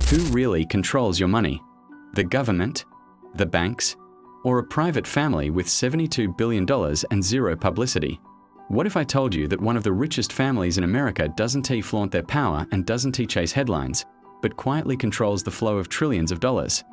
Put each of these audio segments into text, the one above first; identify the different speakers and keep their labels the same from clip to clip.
Speaker 1: Who really controls your money? The government? The banks? Or a private family with $72 billion and zero publicity? What if I told you that one of the richest families in America doesn't flaunt their power and doesn't chase headlines, but quietly controls the flow of trillions of dollars?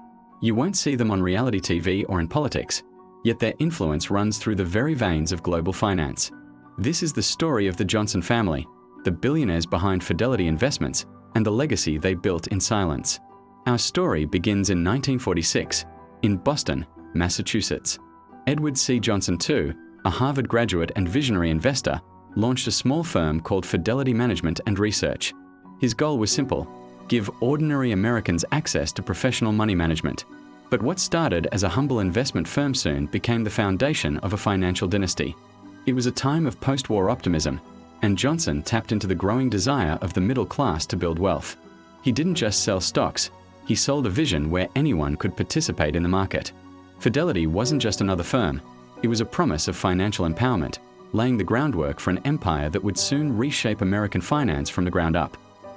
Speaker 1: You won't see them on reality TV or in politics, yet their influence runs through the very veins of global finance. This is the story of the Johnson family, the billionaires behind Fidelity Investments, and the legacy they built in silence. Our story begins in 1946, in Boston, Massachusetts. Edward C. Johnson II, a Harvard graduate and visionary investor, launched a small firm called Fidelity Management and Research. His goal was simple: give ordinary Americans access to professional money management. But what started as a humble investment firm soon became the foundation of a financial dynasty. It was a time of post-war optimism, and Johnson tapped into the growing desire of the middle class to build wealth. He didn't just sell stocks, he sold a vision where anyone could participate in the market. Fidelity wasn't just another firm, it was a promise of financial empowerment, laying the groundwork for an empire that would soon reshape American finance from the ground up.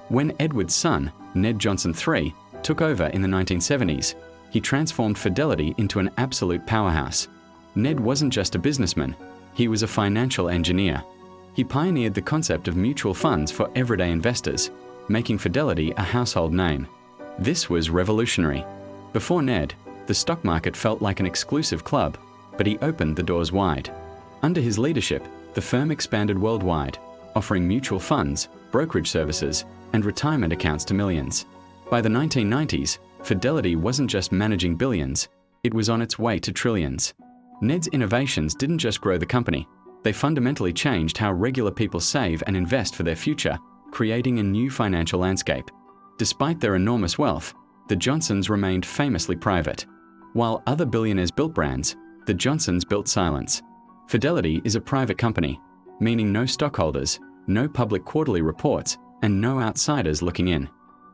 Speaker 1: When Edward's son, Ned Johnson III, took over in the 1970s, he transformed Fidelity into an absolute powerhouse. Ned wasn't just a businessman, he was a financial engineer. He pioneered the concept of mutual funds for everyday investors, making Fidelity a household name. This was revolutionary. Before Ned, the stock market felt like an exclusive club, but he opened the doors wide. Under his leadership, the firm expanded worldwide, offering mutual funds, brokerage services, and retirement accounts to millions. By the 1990s, Fidelity wasn't just managing billions, it was on its way to trillions. Ned's innovations didn't just grow the company, they fundamentally changed how regular people save and invest for their future, creating a new financial landscape. Despite their enormous wealth, the Johnsons remained famously private. While other billionaires built brands, the Johnsons built silence. Fidelity is a private company, meaning no stockholders, no public quarterly reports, and no outsiders looking in.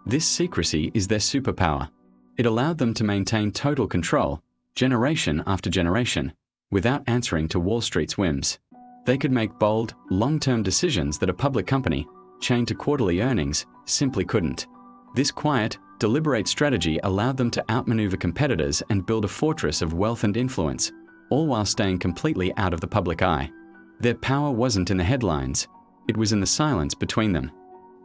Speaker 1: This secrecy is their superpower. It allowed them to maintain total control, generation after generation, without answering to Wall Street's whims. They could make bold, long-term decisions that a public company, chained to quarterly earnings, simply couldn't. This quiet, deliberate strategy allowed them to outmaneuver competitors and build a fortress of wealth and influence, all while staying completely out of the public eye. Their power wasn't in the headlines, it was in the silence between them.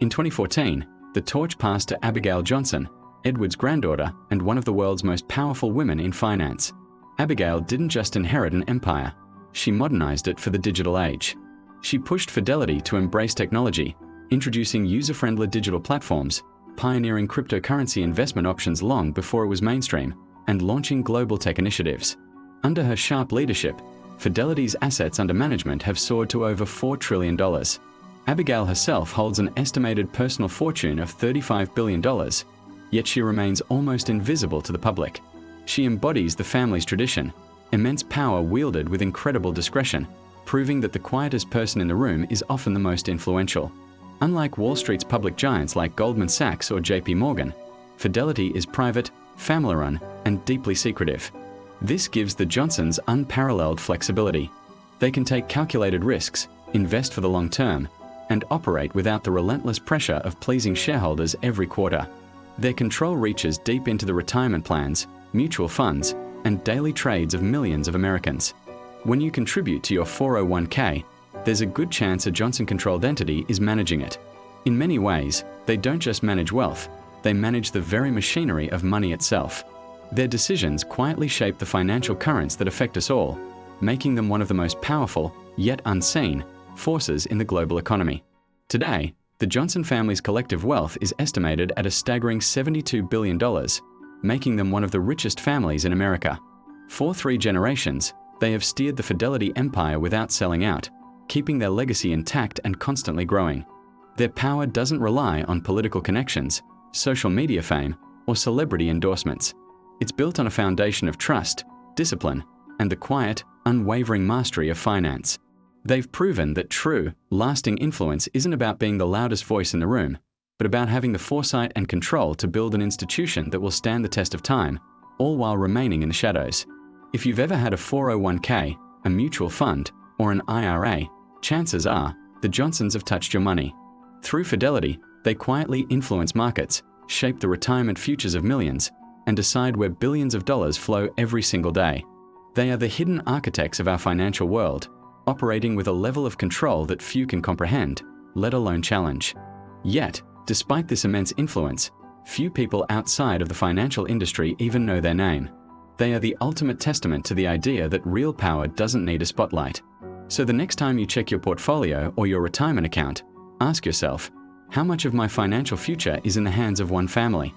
Speaker 1: In 2014, the torch passed to Abigail Johnson, Edward's granddaughter and one of the world's most powerful women in finance. Abigail didn't just inherit an empire, she modernized it for the digital age. She pushed Fidelity to embrace technology, introducing user-friendly digital platforms, pioneering cryptocurrency investment options long before it was mainstream, and launching global tech initiatives. Under her sharp leadership, Fidelity's assets under management have soared to over $4 trillion. Abigail herself holds an estimated personal fortune of $35 billion, yet she remains almost invisible to the public. She embodies the family's tradition, immense power wielded with incredible discretion, proving that the quietest person in the room is often the most influential. Unlike Wall Street's public giants like Goldman Sachs or JP Morgan, Fidelity is private, family-run, and deeply secretive. This gives the Johnsons unparalleled flexibility. They can take calculated risks, invest for the long term, and operate without the relentless pressure of pleasing shareholders every quarter. Their control reaches deep into the retirement plans, mutual funds, and daily trades of millions of Americans. When you contribute to your 401k, there's a good chance a Johnson-controlled entity is managing it. In many ways, they don't just manage wealth, they manage the very machinery of money itself. Their decisions quietly shape the financial currents that affect us all, making them one of the most powerful, yet unseen, forces in the global economy. Today, the Johnson family's collective wealth is estimated at a staggering $72 billion, making them one of the richest families in America. For 3 generations, they have steered the Fidelity empire without selling out, keeping their legacy intact and constantly growing. Their power doesn't rely on political connections, social media fame, or celebrity endorsements. It's built on a foundation of trust, discipline, and the quiet, unwavering mastery of finance. They've proven that true, lasting influence isn't about being the loudest voice in the room, but about having the foresight and control to build an institution that will stand the test of time, all while remaining in the shadows. If you've ever had a 401k, a mutual fund, or an IRA, chances are the Johnsons have touched your money. Through Fidelity, they quietly influence markets, shape the retirement futures of millions, and decide where billions of dollars flow every single day. They are the hidden architects of our financial world, operating with a level of control that few can comprehend, let alone challenge. Yet, despite this immense influence, few people outside of the financial industry even know their name. They are the ultimate testament to the idea that real power doesn't need a spotlight. So the next time you check your portfolio or your retirement account, ask yourself, how much of my financial future is in the hands of one family?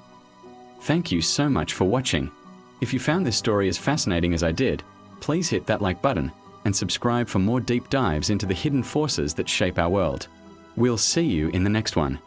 Speaker 1: Thank you so much for watching. If you found this story as fascinating as I did, please hit that like button and subscribe for more deep dives into the hidden forces that shape our world. We'll see you in the next one.